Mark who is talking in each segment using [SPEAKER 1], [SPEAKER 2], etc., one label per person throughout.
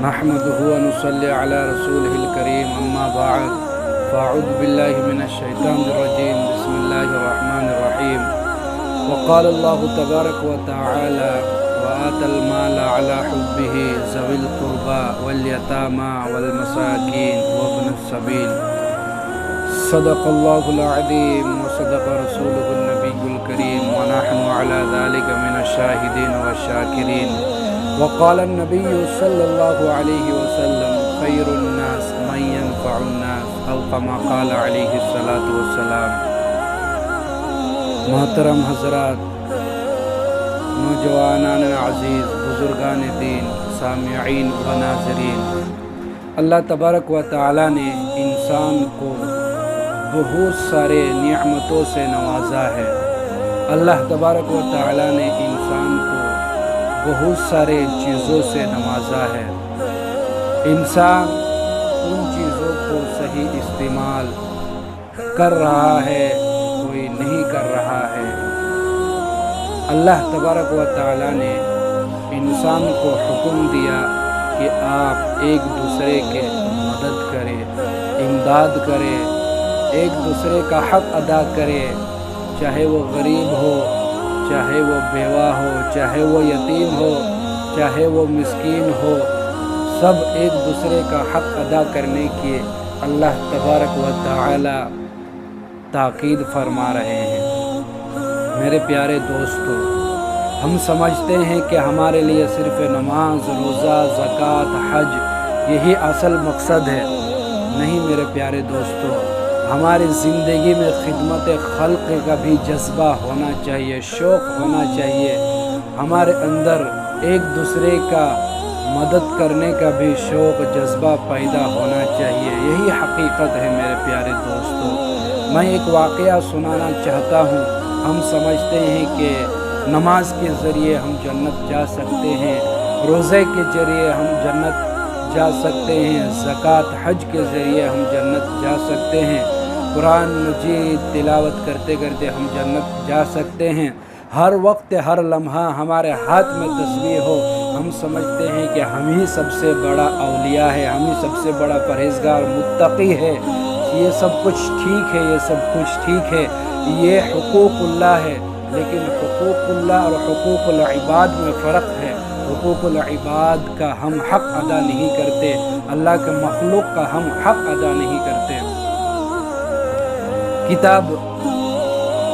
[SPEAKER 1] نحمده ونصلي على رسوله الكريم أما بعد فأعوذ بالله من الشيطان الرجيم بسم الله الرحمن الرحيم وقال الله تبارك وتعالى وآتى المال على حبه ذوي القربى واليتامى والمساكين وابن السبيل صدق الله العظيم وصدق رسوله النبي الكريم ونحن على ذلك من الشاهدين والشاكرين وقال النبي صلى الله عليه وسلم خير الناس من ينفع الناس أو كما قال عليه الصلاة والسلام۔ محترم حضرات، نوجوانان عزیز، بزرگان دین، سامعین و ناظرین، اللہ تبارک و تعالی نے انسان کو بہت سارے نعمتوں سے نوازا ہے۔ اللہ تبارک و تعالی نے انسان کو بہت سارے چیزوں سے نوازا ہے۔ انسان ان چیزوں کو صحیح استعمال کر رہا ہے، کوئی نہیں کر رہا ہے۔ اللہ تبارک و تعالی نے انسان کو حکم دیا کہ آپ ایک دوسرے کے مدد کریں، امداد کریں، ایک دوسرے کا حق ادا کریں، چاہے وہ غریب ہو، چاہے وہ بیوہ ہو، چاہے وہ یتیم ہو، چاہے وہ مسکین ہو، سب ایک دوسرے کا حق ادا کرنے کی اللہ تبارک و تعالی تاکید فرما رہے ہیں۔ میرے پیارے دوستو، ہم سمجھتے ہیں کہ ہمارے لیے صرف نماز، روزہ، زکوٰۃ، حج یہی اصل مقصد ہے۔ نہیں میرے پیارے دوستو، ہماری زندگی میں خدمت خلق کا بھی جذبہ ہونا چاہیے، شوق ہونا چاہیے۔ ہمارے اندر ایک دوسرے کا مدد کرنے کا بھی شوق، جذبہ پیدا ہونا چاہیے۔ یہی حقیقت ہے میرے پیارے دوستو۔ میں ایک واقعہ سنانا چاہتا ہوں۔ ہم سمجھتے ہیں کہ نماز کے ذریعے ہم جنت جا سکتے ہیں، روزے کے ذریعے ہم جنت جا سکتے ہیں، زکوٰۃ حج کے ذریعے ہم جنت جا سکتے ہیں، قرآن مجید تلاوت کرتے کرتے ہم جنت جا سکتے ہیں۔ ہر وقت ہر لمحہ ہمارے ہاتھ میں تسبیح ہو، ہم سمجھتے ہیں کہ ہم ہی سب سے بڑا اولیاء ہے، ہم ہی سب سے بڑا پرہیزگار متقی ہے۔ یہ سب کچھ ٹھیک ہے، یہ سب کچھ ٹھیک ہے، یہ حقوق اللہ ہے، لیکن حقوق اللہ اور حقوق العباد میں فرق ہے۔ حقوق العباد کا ہم حق ادا نہیں کرتے، اللہ کے مخلوق کا ہم حق ادا نہیں کرتے۔ کتاب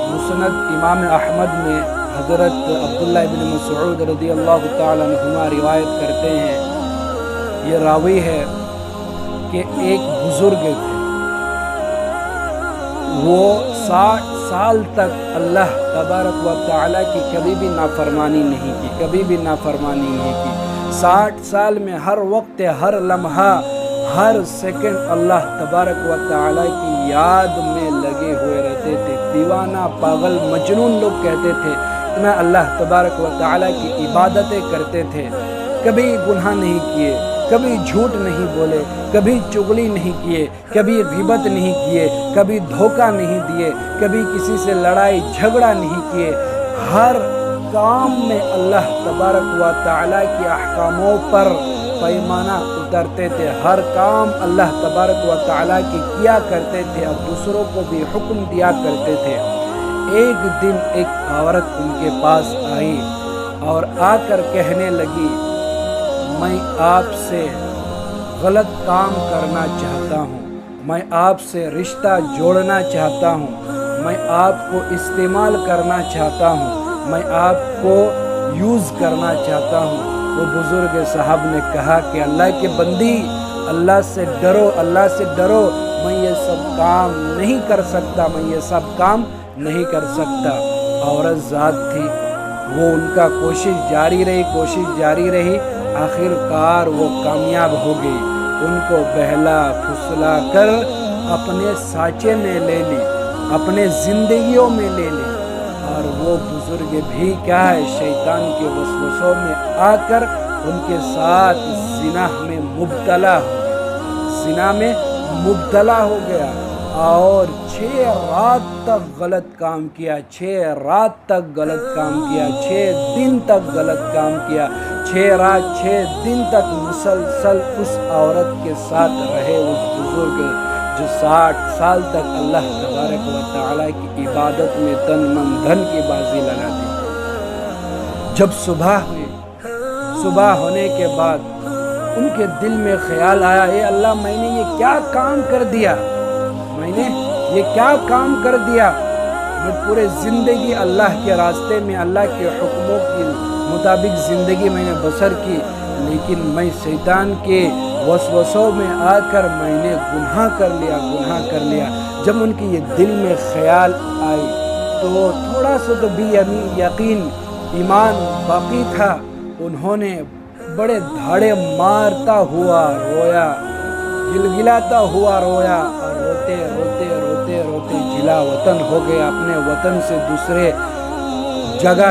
[SPEAKER 1] مسند امام احمد میں حضرت عبداللہ ابن مسعود رضی اللہ تعالیٰ عنہما روایت کرتے ہیں، یہ راوی ہے کہ ایک بزرگ تھے، وہ 60 سال تک اللہ تبارک و تعالیٰ کی کبھی بھی نافرمانی نہیں کی، کبھی بھی نافرمانی نہیں کی۔ 60 سال میں ہر وقت ہر لمحہ ہر سیکنڈ اللہ تبارک و تعالیٰ کی یاد میں لگے ہوئے رہتے تھے۔ دیوانہ، پاگل، مجنون لوگ کہتے تھے، اتنا اللہ تبارک و تعالیٰ کی عبادتیں کرتے تھے، کبھی گناہ نہیں کیے، کبھی جھوٹ نہیں بولے، کبھی چغلی نہیں کیے، کبھی غیبت نہیں کیے، کبھی دھوکہ نہیں دیے، کبھی کسی سے لڑائی جھگڑا نہیں کیے۔ ہر کام میں اللہ تبارک و تعالیٰ کے احکاموں پر پیمانہ اترتے تھے، ہر کام اللہ تبارک و تعالیٰ کی کیا کرتے تھے اور دوسروں کو بھی حکم دیا کرتے تھے۔ ایک دن ایک عورت ان کے پاس آئی اور آ کر کہنے لگی، میں آپ سے غلط کام کرنا چاہتا ہوں، میں آپ سے رشتہ جوڑنا چاہتا ہوں، میں آپ کو استعمال کرنا چاہتا ہوں، میں آپ کو یوز کرنا چاہتا ہوں۔ وہ بزرگ صاحب نے کہا کہ اللہ کے بندی، اللہ سے ڈرو، اللہ سے ڈرو، میں یہ سب کام نہیں کر سکتا، میں یہ سب کام نہیں کر سکتا۔ عورت ذات تھی، وہ ان کا کوشش جاری رہی، آخر کار وہ کامیاب ہو گئی۔ ان کو بہلا پھسلا کر اپنے سانچے میں لے لی، اپنے زندگیوں میں لے لی، اور وہ بزرگ بھی کیا ہے، شیطان کے وسوسوں میں آ کر ان کے ساتھ زنا میں مبتلا ہو گیا اور 6 رات تک غلط کام کیا، 6 رات تک غلط کام کیا، 6 دن تک غلط کام کیا، 6 رات 6 دن تک مسلسل اس عورت کے ساتھ رہے، اس بزرگ جو 60 سال تک اللہ تبارک و تعالیٰ کی عبادت میں تن من دھن کی بازی لگاتے۔ جب صبح ہوئی، صبح ہونے کے بعد ان کے دل میں خیال آیا، اے اللہ میں نے یہ کیا کام کر دیا، میں نے یہ کیا کام کر دیا، میں پورے زندگی اللہ کے راستے میں اللہ کے حکموں کے مطابق زندگی میں نے بسر کی، لیکن میں شیطان کے وسوسوں میں آ کر میں نے گناہ کر لیا۔ جب ان کی یہ دل میں خیال آئی تو تھوڑا سا تو بھی یقین ایمان باقی تھا، انہوں نے بڑے دھاڑے مارتا ہوا رویا، گلگلاتا ہوا رویا، اور روتے جلا وطن ہو گیا، اپنے وطن سے دوسرے جگہ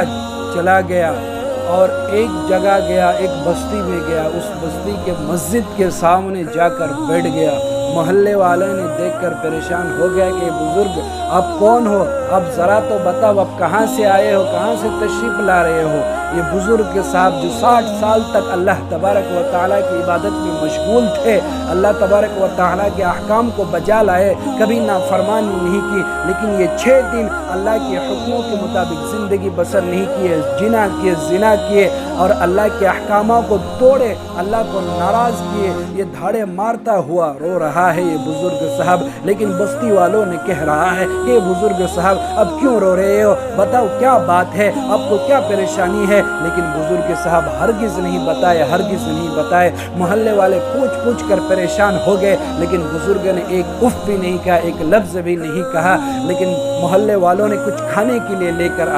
[SPEAKER 1] چلا گیا، اور ایک جگہ گیا، ایک بستی میں گیا، اس بستی کے مسجد کے سامنے جا کر بیٹھ گیا۔ محلے والوں نے دیکھ کر پریشان ہو گیا کہ بزرگ آپ کون ہو، آپ ذرا تو بتاؤ آپ کہاں سے آئے ہو، کہاں سے تشریف لا رہے ہو۔ یہ بزرگ صاحب جو 60 سال تک اللہ تبارک و تعالیٰ کی عبادت میں مشغول تھے، اللہ تبارک و تعالیٰ کے احکام کو بجا لائے، کبھی نافرمانی نہیں کی، لیکن یہ 6 دن اللہ کے حکموں کے مطابق زندگی بسر نہیں کیے، زنا کیے اور اللہ کے احکامات کو توڑے، اللہ کو ناراض کیے۔ یہ دھاڑے مارتا ہوا رو رہا ہے یہ بزرگ صاحب، لیکن بستی والوں نے کہہ رہا ہے کہ یہ بزرگ صاحب اب کیوں رو رہے ہو، بتاؤ کیا بات ہے، آپ کو کیا پریشانی ہے۔ لیکن بزرگ صاحب ہرگز نہیں بتائے۔ محلے والے پوچھ کر پریشان ہو گئے، لیکن بزرگ نے ایک اف بھی نہیں کہا، ایک لفظ بھی نہیں کہا۔ لیکن محلے والوں نے کچھ کھانے کے لیے لے کر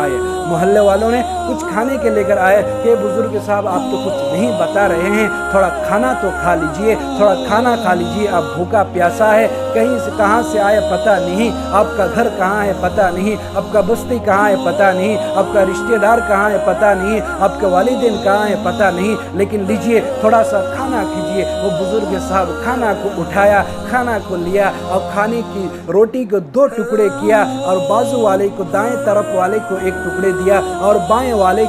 [SPEAKER 1] آئے کہ بزرگ صاحب آپ تو کچھ نہیں بتا رہے ہیں، تھوڑا کھانا تو کھا لیجئے، آپ بھوکا پیاسا ہے، کہاں سے آئے پتہ نہیں، آپ کا گھر کہاں ہے پتہ نہیں، آپ کا بستی کہاں ہے پتہ نہیں، آپ کا رشتہ دار کہاں ہے پتہ نہیں، آپ کے والدین کہاں ہے پتہ نہیں، لیکن لیجئے تھوڑا سا کھانا کھیجئے۔ وہ بزرگ صاحب کھانا کو اٹھایا، کھانا کو لیا اور کھانے کی روٹی کو 2 ٹکڑے کیا، اور بازو والے کو دائیں طرف والے کو 1 ٹکڑے دیا، اور بائیں والے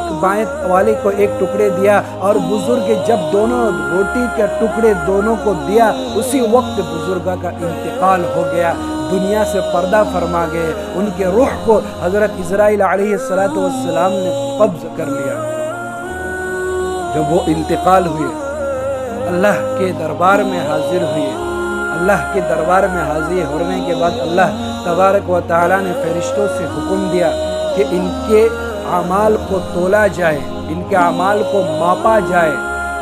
[SPEAKER 1] کو 1 ٹکڑے دیا، اور بزرگ جب دونوں روٹی کے ٹکڑے دونوں کو دیا، اسی وقت بزرگا کا انتقال ہو گیا، دنیا سے پردہ فرما گئے، ان کے روح کو حضرت عزرائیل علیہ السلام نے قبض کر لیا۔ جب وہ انتقال ہوئے، اللہ کے دربار میں حاضر ہوئے، اللہ کے دربار میں حاضر ہونے کے بعد اللہ تبارک و تعالیٰ نے فرشتوں سے حکم دیا کہ ان کے اعمال کو تولا جائے، ان کے اعمال کو ماپا جائے۔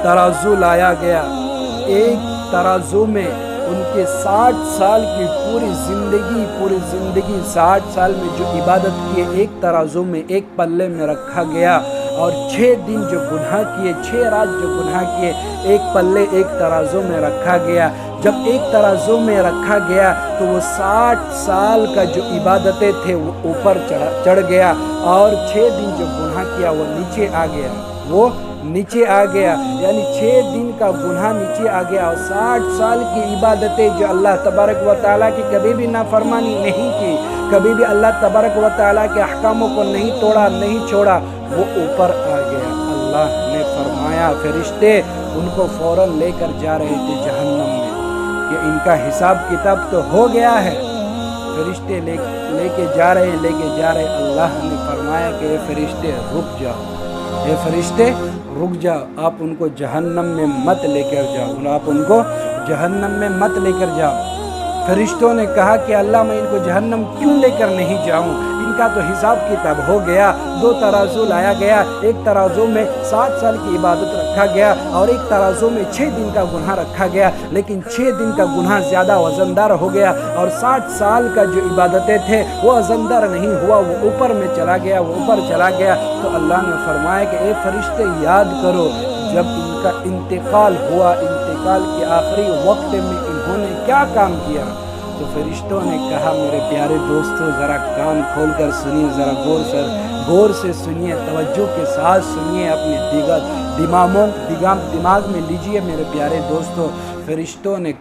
[SPEAKER 1] ترازو لایا گیا، ایک ترازو میں ان کے 60 سال کی پوری زندگی 60 سال میں جو عبادت کیے، ایک ترازو میں ایک پلے میں رکھا گیا، اور 6 دن جو گناہ کیے، 6 رات جو گناہ کیے، ایک پلے ایک ترازو میں رکھا گیا۔ جب ایک ترازو میں رکھا گیا تو وہ 60 سال کا جو عبادتیں تھے وہ اوپر چڑھ گیا، اور 6 دن جو گناہ کیا وہ نیچے آ گیا، یعنی 6 دن کا گناہ نیچے آ گیا، اور 60 سال کی عبادتیں جو اللہ تبارک و تعالیٰ کی کبھی بھی نافرمانی نہیں کی، کبھی بھی اللہ تبارک و تعالیٰ کے احکاموں کو نہیں توڑا، نہیں چھوڑا، وہ اوپر آ گیا۔ اللہ نے فرمایا فرشتے ان کو فوراً لے کر جا رہے تھے جہنم میں کہ ان کا حساب کتاب تو ہو گیا ہے۔ فرشتے لے کے جا رہے۔ اللہ نے فرمایا کہ اے فرشتے رک جاؤ، آپ ان کو جہنم میں مت لے کر جاؤ۔ فرشتوں نے کہا کہ اللہ میں ان کو جہنم کیوں لے کر نہیں جاؤں، ان کا تو حساب کتاب ہو گیا۔ 2 ترازو لایا گیا، ایک ترازو میں 60 سال کی عبادت رکھا گیا، اور ایک ترازو میں 6 دن کا گناہ رکھا گیا، لیکن 6 دن کا گناہ زیادہ وزندار ہو گیا، اور 60 سال کا جو عبادتیں تھے وہ وزندار نہیں ہوا، وہ اوپر چلا گیا۔ تو اللہ نے فرمایا کہ اے فرشتے یاد کرو جب ان کا انتقال ہوا، انتقال کے آخری وقت میں انہوں نے کیا کام کیا۔ تو فرشتوں نے کہا میرے پیارے دوستو ذرا کان کھول کر سنیے، ذرا غور سے سنیے، توجہ کے ساتھ سنیے، اپنے دماغ میں لیجئے میرے پیارے دوستو۔ فرشتوں نے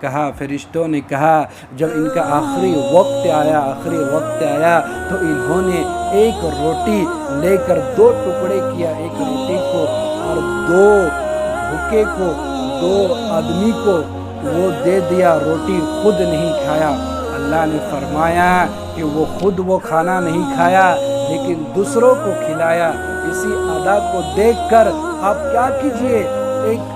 [SPEAKER 1] کہا جب ان کا آخری وقت آیا تو انہوں نے ایک روٹی لے کر 2 ٹکڑے کیا، ایک روٹی کو اور دو بھوکے کو، دو آدمی کو وہ دے دیا، روٹی خود نہیں کھایا۔ اللہ نے فرمایا کہ وہ خود وہ کھانا نہیں کھایا لیکن دوسروں کو کھلایا۔ اسی ادا کو دیکھ کر آپ کیا کیجئے، ایک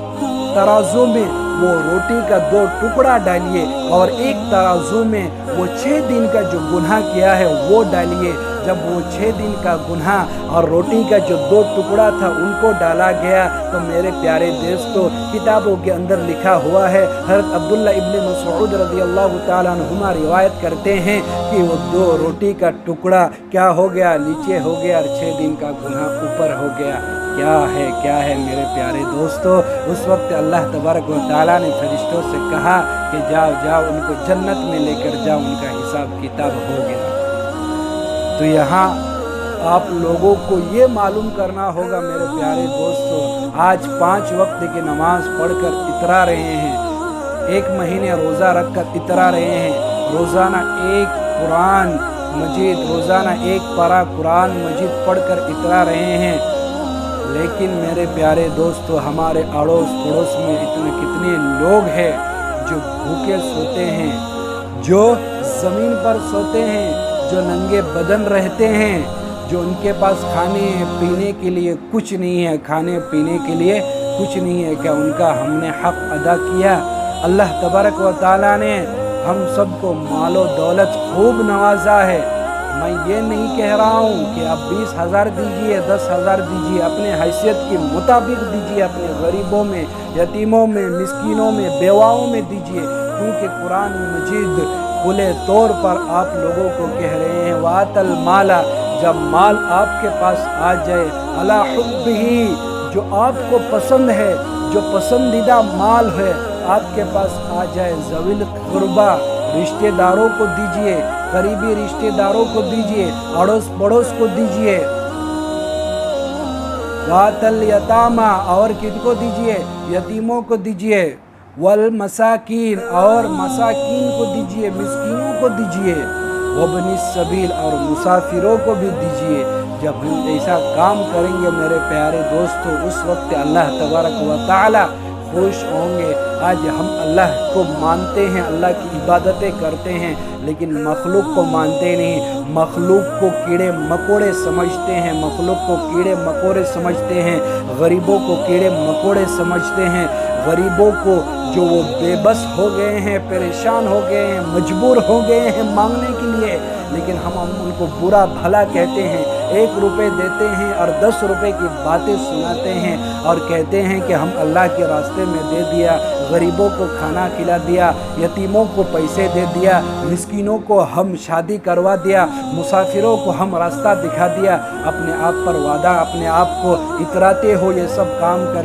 [SPEAKER 1] ترازو میں وہ روٹی کا 2 ٹکڑا ڈالیے اور ایک ترازو میں وہ 6 دن کا جو گناہ کیا ہے وہ ڈالیے۔ جب وہ 6 دن کا گناہ اور روٹی کا جو 2 ٹکڑا تھا ان کو ڈالا گیا تو میرے پیارے دوستو، کتابوں کے اندر لکھا ہوا ہے، حضرت عبداللہ ابن مسعود رضی اللہ تعالیٰ عنہما روایت کرتے ہیں کہ وہ 2 روٹی کا ٹکڑا کیا ہو گیا، نیچے ہو گیا اور 6 دن کا گناہ اوپر ہو گیا۔ کیا ہے میرے پیارے دوستو، اس وقت اللہ تبارک و تعالیٰ نے فرشتوں سے کہا کہ جاؤ ان کو جنت میں لے کر جاؤ، ان کا حساب کتاب ہو گیا۔ تو یہاں آپ لوگوں کو یہ معلوم کرنا ہوگا میرے پیارے دوستو، آج 5 وقت کی نماز پڑھ کر اترا رہے ہیں، 1 مہینے روزہ رکھ کر اترا رہے ہیں، روزانہ 1 قرآن مجید، روزانہ 1 پارہ قرآن مجید پڑھ کر اترا رہے ہیں، لیکن میرے پیارے دوستو ہمارے اڑوس پڑوس میں کتنے لوگ ہیں جو بھوکے سوتے ہیں، جو زمین پر سوتے ہیں، جو ننگے بدن رہتے ہیں، جو ان کے پاس کھانے پینے کے لیے کچھ نہیں ہے، کھانے پینے کے لیے کچھ نہیں ہے۔ کیا ان کا ہم نے حق ادا کیا؟ اللہ تبارک و تعالیٰ نے ہم سب کو مال و دولت خوب نوازا ہے۔ میں یہ نہیں کہہ رہا ہوں کہ آپ 20,000 دیجئے، 10,000 دیجئے، اپنے حیثیت کے مطابق دیجئے، اپنے غریبوں میں، یتیموں میں، مسکینوں میں، بیواؤں میں دیجئے، کیونکہ قرآن مجید کھلے طور پر آپ لوگوں کو کہہ رہے ہیں وَآتَ الْمَالَ، جب مال آپ کے پاس آ جائے، عَلَىٰ حُبِّهِ، جو آپ کو پسند ہے، جو پسندیدہ مال ہے آپ کے پاس آ جائے، ذوی القربیٰ، رشتہ داروں کو دیجئے، قریبی رشتہ داروں کو دیجئے، اڑوس پڑوس کو دیجئے، وَآتَ الْيَتَامَىٰ، اور کن کو دیجئے، یتیموں کو دیجئے، والمساکین، اور مساکین کو دیجئے، مسکینوں کو دیجئے، وابن السبیل، اور مسافروں کو بھی دیجئے۔ جب ہم ایسا کام کریں گے میرے پیارے دوستو، اس وقت اللہ تبارک و تعالی خوش ہوں گے۔ آج ہم اللہ کو مانتے ہیں، اللہ کی عبادتیں کرتے ہیں، لیکن مخلوق کو مانتے نہیں، مخلوق کو کیڑے مکوڑے سمجھتے ہیں، مخلوق کو کیڑے مکوڑے سمجھتے ہیں، غریبوں کو کیڑے مکوڑے سمجھتے ہیں، غریبوں کو جو وہ بے بس ہو گئے ہیں، پریشان ہو گئے ہیں، مجبور ہو گئے ہیں مانگنے کے لیے، لیکن ہم ان کو برا بھلا کہتے ہیں، 1 روپے دیتے ہیں اور 10 روپے کی باتیں سناتے ہیں اور کہتے ہیں کہ ہم اللہ کے راستے میں دے دیا، غریبوں کو کھانا کھلا دیا، یتیموں کو پیسے دے دیا، مسکینوں کو ہم شادی کروا دیا، مسافروں کو ہم راستہ دکھا دیا، اپنے آپ پر وعدہ، اپنے آپ کو اتراتے ہو یہ سب کام کر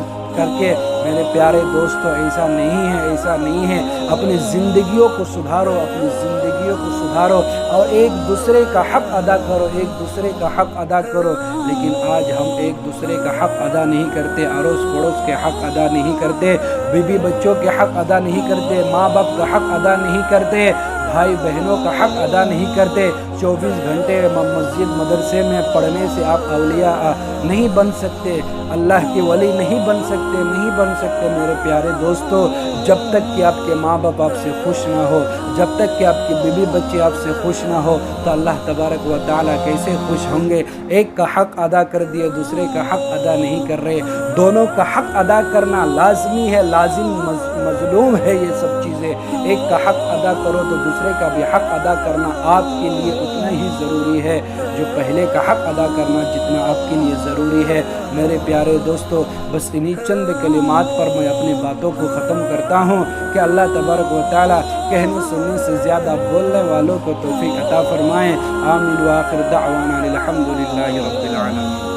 [SPEAKER 1] کے۔ میرے پیارے دوستو ایسا نہیں ہے، ایسا نہیں ہے۔ اپنی زندگیوں کو سدھارو، اپنی زندگیوں کو سدھارو اور ایک دوسرے کا حق ادا کرو، ایک دوسرے کا حق ادا کرو۔ لیکن آج ہم ایک دوسرے کا حق ادا نہیں کرتے، اڑوس پڑوس کے حق ادا نہیں کرتے، بیوی بچوں کے حق ادا نہیں کرتے، ماں باپ کا حق ادا نہیں کرتے، بھائی بہنوں کا حق ادا نہیں کرتے۔ 24 گھنٹے مسجد مدرسے میں پڑھنے سے آپ اولیاء نہیں بن سکتے، اللہ کے ولی نہیں بن سکتے، نہیں بن سکتے میرے پیارے دوستو۔ جب تک کہ آپ کے ماں باپ آپ سے خوش نہ ہو، جب تک کہ آپ کے بیوی بچے آپ سے خوش نہ ہو تو اللہ تبارک و تعالیٰ کیسے خوش ہوں گے؟ ایک کا حق ادا کر دیے، دوسرے کا حق ادا نہیں کر رہے۔ دونوں کا حق ادا کرنا لازمی ہے، لازم مظلوم ہے یہ سب چیزیں۔ ایک کا حق ادا کرو تو دوسرے کا بھی حق ادا کرنا آپ کے لیے اتنا ہی ضروری ہے جو پہلے کا حق ادا کرنا جتنا آپ کے لیے ضروری ہے۔ میرے پیارے دوستو، بس انہی چند کلمات پر میں اپنی باتوں کو ختم کرتا ہوں کہ اللہ تبارک و تعالی کہنے سننے سے زیادہ بولنے والوں کو توفیق عطا فرمائیں۔ آمین، وآخر دعوانا الحمدللہ رب العالمین۔